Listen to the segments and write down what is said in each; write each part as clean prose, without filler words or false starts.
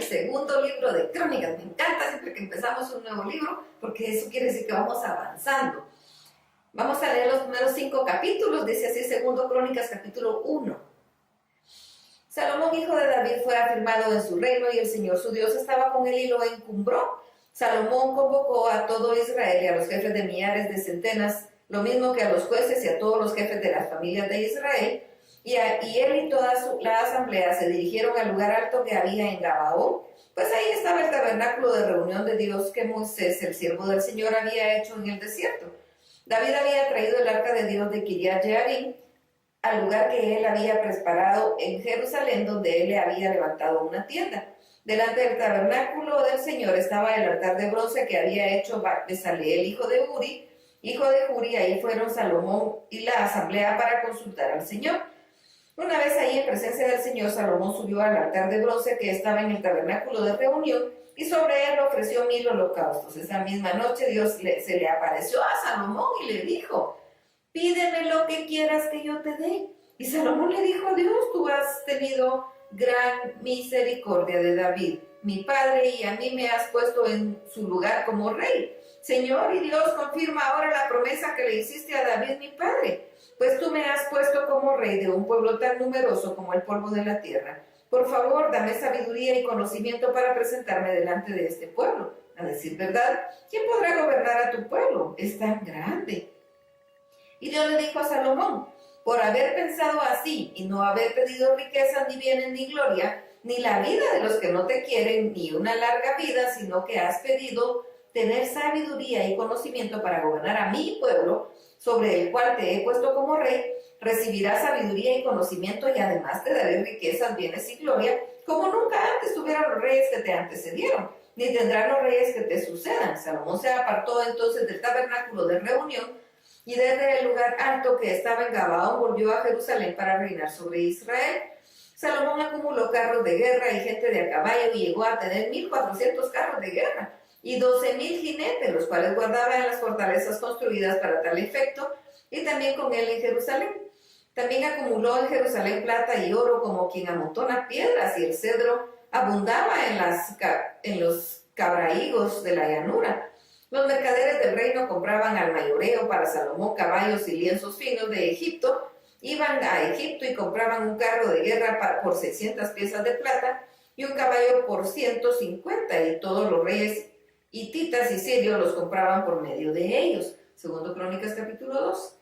segundo libro de Crónicas. Me encanta siempre que empezamos un nuevo libro, porque eso quiere decir que vamos avanzando. Vamos a leer los primeros 5 capítulos, dice así segundo Crónicas capítulo 1. Salomón, hijo de David, fue afirmado en su reino y el Señor su Dios estaba con él y lo encumbró. Salomón convocó a todo Israel y a los jefes de millares, de centenas, lo mismo que a los jueces y a todos los jefes de las familias de Israel, y él y toda la asamblea se dirigieron al lugar alto que había en Gabaón, pues ahí estaba el tabernáculo de reunión de Dios que Moisés, el siervo del Señor, había hecho en el desierto. David había traído el arca de Dios de Kiriat Jearim al lugar que él había preparado en Jerusalén, donde él le había levantado una tienda. Delante del tabernáculo del Señor estaba el altar de bronce que había hecho Besaleel, hijo de Uri, hijo de Huri. Ahí fueron Salomón y la asamblea para consultar al Señor. Una vez ahí en presencia del Señor, Salomón subió al altar de bronce que estaba en el tabernáculo de reunión y sobre él ofreció 1000 holocaustos. Esa misma noche Dios se le apareció a Salomón y le dijo: pídeme lo que quieras que yo te dé. Y Salomón le dijo a Dios: tú has tenido gran misericordia de David, mi padre, y a mí me has puesto en su lugar como rey. Señor y Dios, confirma ahora la promesa que le hiciste a David, mi padre, pues tú me has puesto como rey de un pueblo tan numeroso como el polvo de la tierra. Por favor, dame sabiduría y conocimiento para presentarme delante de este pueblo. A decir verdad, ¿quién podrá gobernar a tu pueblo? Es tan grande. Y Dios le dijo a Salomón: por haber pensado así y no haber pedido riquezas, ni bienes, ni gloria, ni la vida de los que no te quieren, ni una larga vida, sino que has pedido tener sabiduría y conocimiento para gobernar a mi pueblo, sobre el cual te he puesto como rey, recibirás sabiduría y conocimiento, y además te daré riquezas, bienes y gloria, como nunca antes tuvieron los reyes que te antecedieron, ni tendrán los reyes que te sucedan. Salomón se apartó entonces del tabernáculo de reunión, y desde el lugar alto que estaba en Gabaón volvió a Jerusalén para reinar sobre Israel. Salomón acumuló carros de guerra y gente de a caballo, y llegó a tener 1400 carros de guerra y 12,000 jinetes, los cuales guardaba en las fortalezas construidas para tal efecto, y también con él en Jerusalén. También acumuló en Jerusalén plata y oro como quien amontona piedras, y el cedro abundaba en los cabrahigos de la llanura. Los mercaderes del reino compraban al mayoreo para Salomón caballos y lienzos finos de Egipto. Iban a Egipto y compraban un carro de guerra por 600 piezas de plata y un caballo por 150, y todos los reyes hititas y sirios los compraban por medio de ellos. Segundo Crónicas capítulo 2.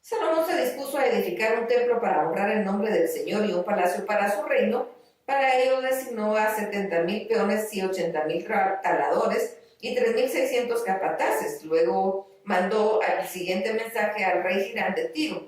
Salomón se dispuso a edificar un templo para honrar el nombre del Señor y un palacio para su reino. Para ello designó a 70,000 peones y 80,000 taladores y 3,600 capataces. Luego mandó el siguiente mensaje al rey Hiram de Tiro: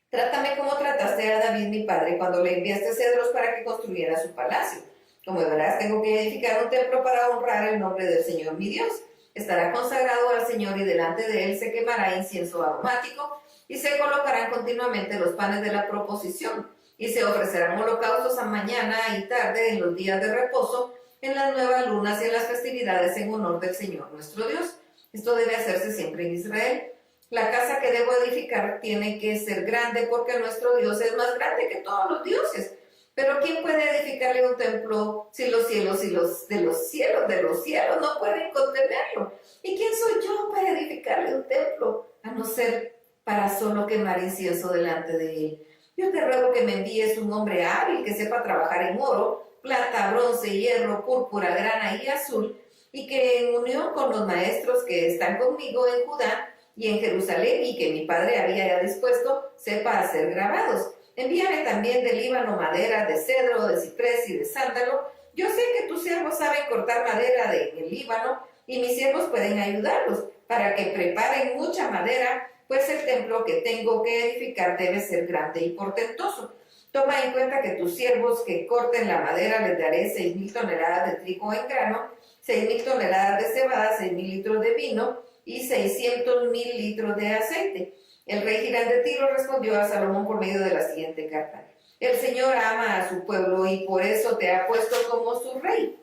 trátame como trataste a David mi padre cuando le enviaste cedros para que construyera su palacio. Como verás, tengo que edificar un templo para honrar el nombre del Señor mi Dios. Estará consagrado al Señor, y delante de él se quemará incienso aromático, y se colocarán continuamente los panes de la proposición, y se ofrecerán holocaustos a mañana y tarde en los días de reposo, en las nuevas lunas y en las festividades en honor del Señor nuestro Dios. Esto debe hacerse siempre en Israel. La casa que debo edificar tiene que ser grande, porque nuestro Dios es más grande que todos los dioses. Pero ¿quién puede edificarle un templo si los cielos y los de los cielos no pueden contenerlo? ¿Y quién soy yo para edificarle un templo, a no ser para solo quemar incienso delante de él? Yo te ruego que me envíes un hombre hábil que sepa trabajar en oro, plata, bronce, hierro, púrpura, grana y azul, y que en unión con los maestros que están conmigo en Judá y en Jerusalén, y que mi padre había ya dispuesto, sepa hacer grabados. Envíame también de Líbano madera, de cedro, de ciprés y de sándalo. Yo sé que tus siervos saben cortar madera del Líbano, y mis siervos pueden ayudarlos para que preparen mucha madera, pues el templo que tengo que edificar debe ser grande y portentoso. Toma en cuenta que tus siervos que corten la madera les daré 6,000 toneladas de trigo en grano, 6,000 toneladas de cebada, 6,000 litros de vino y 600,000 litros de aceite. El rey Hiram de Tiro respondió a Salomón por medio de la siguiente carta: el Señor ama a su pueblo y por eso te ha puesto como su rey.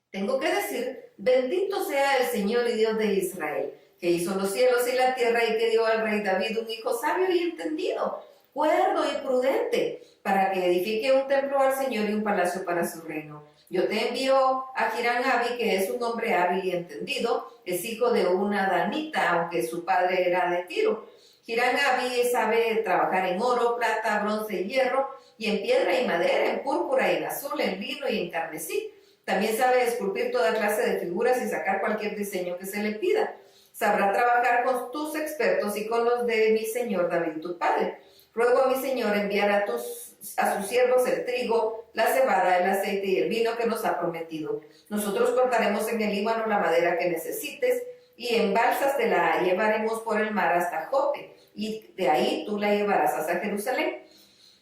Tengo que decir: bendito sea el Señor y Dios de Israel, que hizo los cielos y la tierra, y que dio al rey David un hijo sabio y entendido, cuerdo y prudente, para que edifique un templo al Señor y un palacio para su reino. Yo te envío a Hiram Abi, que es un hombre hábil y entendido, es hijo de una danita, aunque su padre era de Tiro. Hiram Abi sabe trabajar en oro, plata, bronce y hierro, y en piedra y madera, en púrpura y en azul, en lino y en carmesí. También sabe esculpir toda clase de figuras y sacar cualquier diseño que se le pida. Sabrá trabajar con tus expertos y con los de mi señor David, tu padre. Ruego a mi señor enviar a sus siervos el trigo, la cebada, el aceite y el vino que nos ha prometido. Nosotros cortaremos en el Líbano la madera que necesites y en balsas te la llevaremos por el mar hasta Jope, y de ahí tú la llevarás hasta Jerusalén.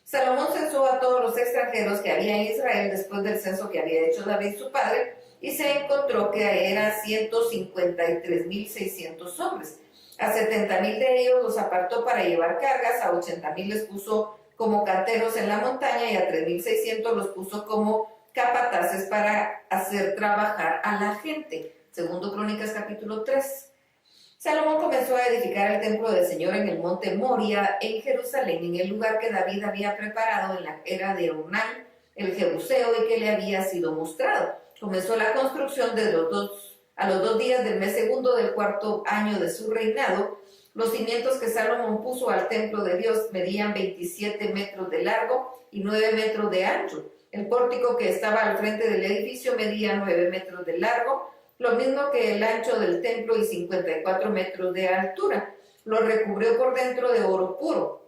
Salomón censó a todos los extranjeros que había en Israel después del censo que había hecho David su padre, y se encontró que eran 153.600 hombres. A 70.000 de ellos los apartó para llevar cargas, a 80.000 les puso como canteros en la montaña y a 3.600 los puso como capataces para hacer trabajar a la gente. Segundo Crónicas capítulo 3. Salomón comenzó a edificar el templo del Señor en el monte Moria, en Jerusalén, en el lugar que David había preparado en la era de Ornán, el Jebuseo, y que le había sido mostrado. Comenzó la construcción a los 2 días del mes segundo del 4º año de su reinado. Los cimientos que Salomón puso al templo de Dios medían 27 metros de largo y 9 metros de ancho. El pórtico que estaba al frente del edificio medía 9 metros de largo, lo mismo que el ancho del templo, y 54 metros de altura. Lo recubrió por dentro de oro puro.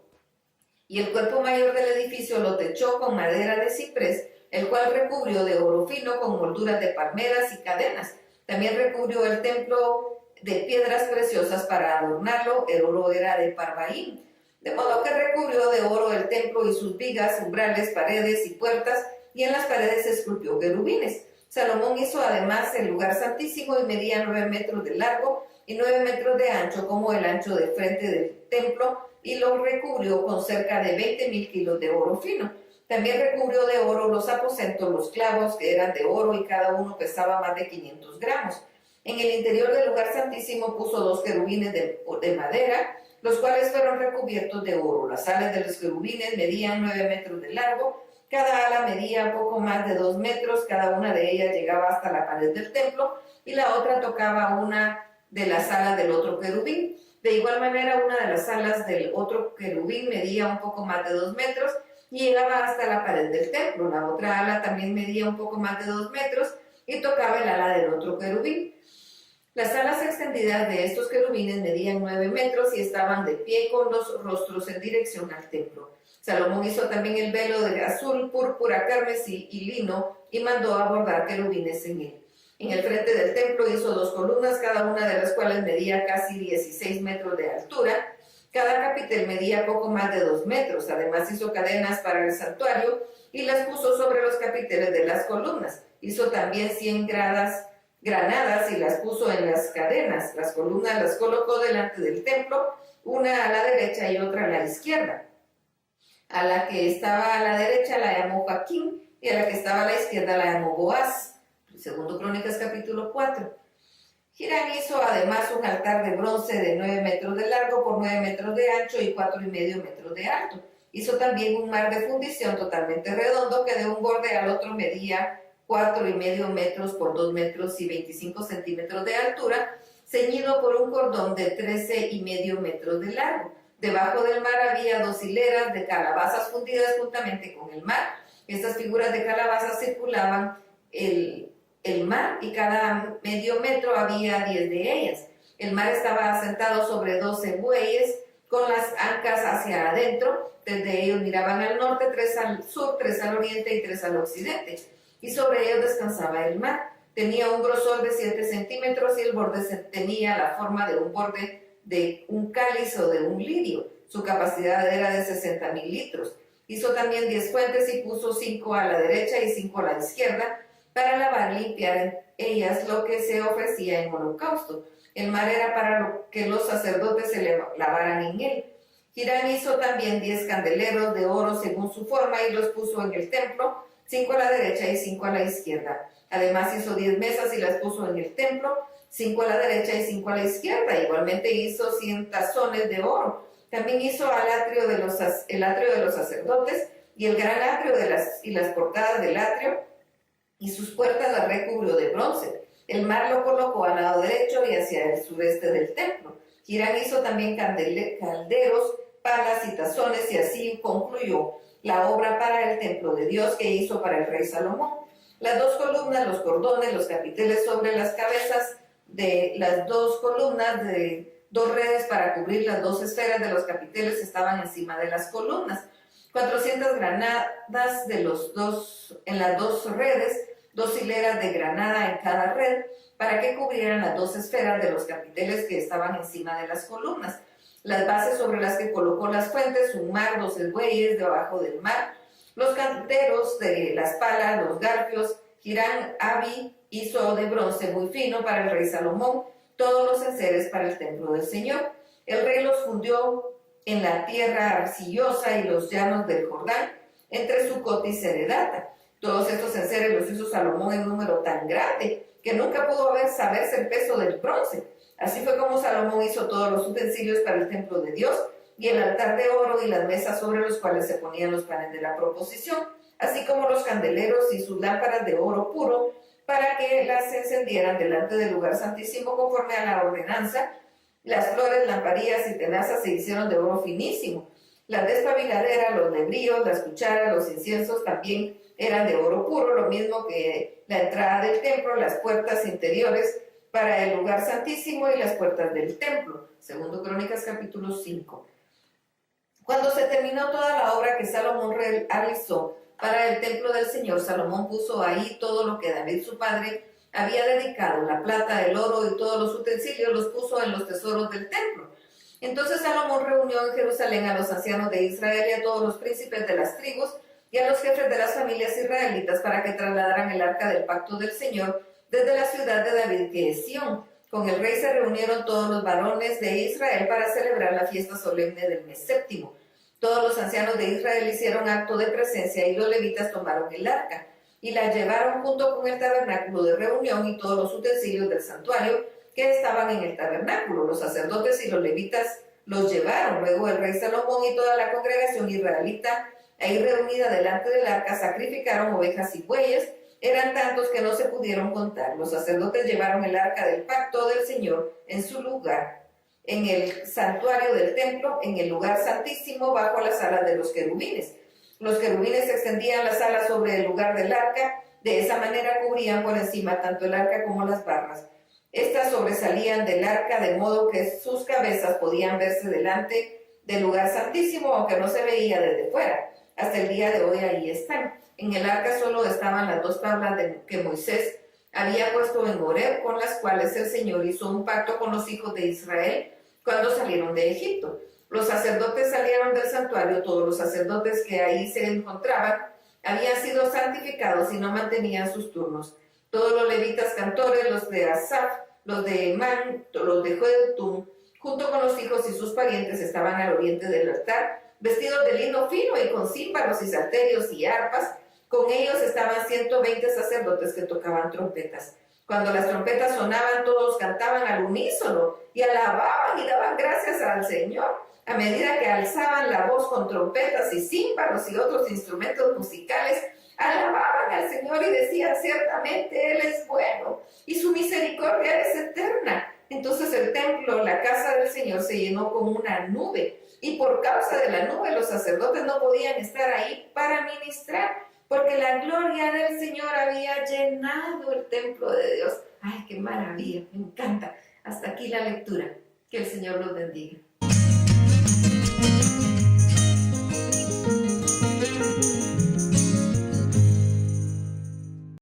Y el cuerpo mayor del edificio lo techó con madera de ciprés, el cual recubrió de oro fino con molduras de palmeras y cadenas. También recubrió el templo de piedras preciosas para adornarlo. El oro era de Parvaim. De modo que recubrió de oro el templo y sus vigas, umbrales, paredes y puertas, y en las paredes esculpió querubines. Salomón hizo además el lugar santísimo, y medía 9 metros de largo y 9 metros de ancho, como el ancho del frente del templo, y lo recubrió con cerca de 20.000 kilos de oro fino. También recubrió de oro los aposentos, los clavos, que eran de oro, y cada uno pesaba más de 500 gramos. En el interior del lugar santísimo puso 2 querubines de madera, los cuales fueron recubiertos de oro. Las alas de los querubines medían 9 metros de largo. Cada ala medía poco más de 2 metros, cada una de ellas llegaba hasta la pared del templo, y la otra tocaba una de las alas del otro querubín. De igual manera, una de las alas del otro querubín medía un poco más de 2 metros y llegaba hasta la pared del templo. La otra ala también medía un poco más de 2 metros y tocaba el ala del otro querubín. Las alas extendidas de estos querubines medían 9 metros y estaban de pie con los rostros en dirección al templo. Salomón hizo también el velo de azul, púrpura, carmesí y lino, y mandó a bordar querubines en él. En el frente del templo hizo 2 columnas, cada una de las cuales medía casi 16 metros de altura. Cada capitel medía poco más de 2 metros. Además hizo cadenas para el santuario y las puso sobre los capiteles de las columnas. Hizo también 100 granadas y las puso en las cadenas. Las columnas las colocó delante del templo, una a la derecha y otra a la izquierda. A la que estaba a la derecha la llamó Joaquín, y a la que estaba a la izquierda la llamó Boaz. Segundo Crónicas capítulo 4. Hiram hizo además un altar de bronce de 9 metros de largo por 9 metros de ancho y 4,5 metros de alto. Hizo también un mar de fundición totalmente redondo, que de un borde al otro medía 4,5 metros por 2 metros y 25 centímetros de altura, ceñido por un cordón de 13,5 metros de largo. Debajo del mar había 2 hileras de calabazas fundidas juntamente con el mar. Estas figuras de calabazas circulaban el mar, y cada medio metro había 10 de ellas. El mar estaba asentado sobre 12 bueyes con las ancas hacia adentro. Desde ellos miraban al norte, 3 al sur, 3 al oriente y 3 al occidente, y sobre ellos descansaba el mar. Tenía un grosor de 7 centímetros y el borde tenía la forma de un borde de un cáliz o de un lirio. Su capacidad era de 60,000 litros. Hizo también 10 fuentes y puso 5 a la derecha y 5 a la izquierda para lavar y limpiar en ellas lo que se ofrecía en holocausto. El mar era para que los sacerdotes se lavaran en él. Hiram hizo también 10 candeleros de oro según su forma y los puso en el templo, 5 a la derecha y 5 a la izquierda. Además hizo 10 mesas y las puso en el templo, 5 a la derecha y 5 a la izquierda. Igualmente hizo 100 tazones de oro. También hizo el atrio de los sacerdotes, y el gran atrio y las portadas del atrio y sus puertas las recubrió de bronce. El mar lo colocó al lado derecho y hacia el sureste del templo. Hiram hizo también calderos, palas y tazones, y así concluyó la obra para el templo de Dios que hizo para el rey Salomón. Las dos columnas, los cordones, los capiteles sobre las cabezas de las dos columnas, de dos redes para cubrir las dos esferas de los capiteles estaban encima de las columnas. 400 granadas en las dos redes, 2 hileras de granada en cada red, para que cubrieran las dos esferas de los capiteles que estaban encima de las columnas. Las bases sobre las que colocó las fuentes, un mar, 12 bueyes debajo del mar, los canteros de las palas, los garfios. Hiram Abi hizo de bronce muy fino para el rey Salomón todos los enseres para el templo del Señor. El rey los fundió en la tierra arcillosa y los llanos del Jordán, entre Sucot y Zereda. Todos estos enseres los hizo Salomón en número tan grande que nunca pudo saberse el peso del bronce. Así fue como Salomón hizo todos los utensilios para el templo de Dios, y el altar de oro y las mesas sobre los cuales se ponían los panes de la proposición, así como los candeleros y sus lámparas de oro puro, para que las encendieran delante del lugar santísimo conforme a la ordenanza. Las flores, lamparillas y tenazas se hicieron de oro finísimo. Las despabiladeras, los lebrillos, las cucharas, los inciensos también eran de oro puro, lo mismo que la entrada del templo, las puertas interiores para el lugar santísimo y las puertas del templo. Segundo Crónicas capítulo 5. Cuando se terminó toda la obra que Salomón realizó para el templo del Señor, Salomón puso ahí todo lo que David su padre había dedicado, la plata, el oro y todos los utensilios, los puso en los tesoros del templo. Entonces Salomón reunió en Jerusalén a los ancianos de Israel y a todos los príncipes de las tribus y a los jefes de las familias israelitas para que trasladaran el arca del pacto del Señor desde la ciudad de David, que es Sión. Con el rey se reunieron todos los varones de Israel para celebrar la fiesta solemne del mes séptimo. Todos los ancianos de Israel hicieron acto de presencia y los levitas tomaron el arca y la llevaron junto con el tabernáculo de reunión y todos los utensilios del santuario que estaban en el tabernáculo. Los sacerdotes y los levitas los llevaron. Luego el rey Salomón y toda la congregación israelita ahí reunida delante del arca sacrificaron ovejas y bueyes. Eran tantos que no se pudieron contar. Los sacerdotes llevaron el arca del pacto del Señor en su lugar, en el santuario del templo, en el lugar santísimo, bajo las alas de los querubines. Los querubines extendían las alas sobre el lugar del arca, de esa manera cubrían por encima tanto el arca como las barras. Estas sobresalían del arca de modo que sus cabezas podían verse delante del lugar santísimo, aunque no se veía desde fuera. Hasta el día de hoy ahí están. En el arca solo estaban las 2 tablas que Moisés había puesto en Horeb, con las cuales el Señor hizo un pacto con los hijos de Israel cuando salieron de Egipto. Los sacerdotes salieron del santuario, todos los sacerdotes que ahí se encontraban habían sido santificados y no mantenían sus turnos. Todos los levitas cantores, los de Asaf, los de Emán, los de Jedutum, junto con los hijos y sus parientes, estaban al oriente del altar, vestidos de lino fino y con címbalos y salterios y arpas. Con ellos estaban 120 sacerdotes que tocaban trompetas. Cuando las trompetas sonaban, todos cantaban al unísono y alababan y daban gracias al Señor. A medida que alzaban la voz con trompetas y címbalos y otros instrumentos musicales, alababan al Señor y decían: ciertamente Él es bueno y su misericordia es eterna. Entonces el templo, la casa del Señor, se llenó como una nube, y por causa de la nube los sacerdotes no podían estar ahí para ministrar, porque la gloria del Señor había llenado el templo de Dios. ¡Ay, qué maravilla! Me encanta. Hasta aquí la lectura. Que el Señor los bendiga.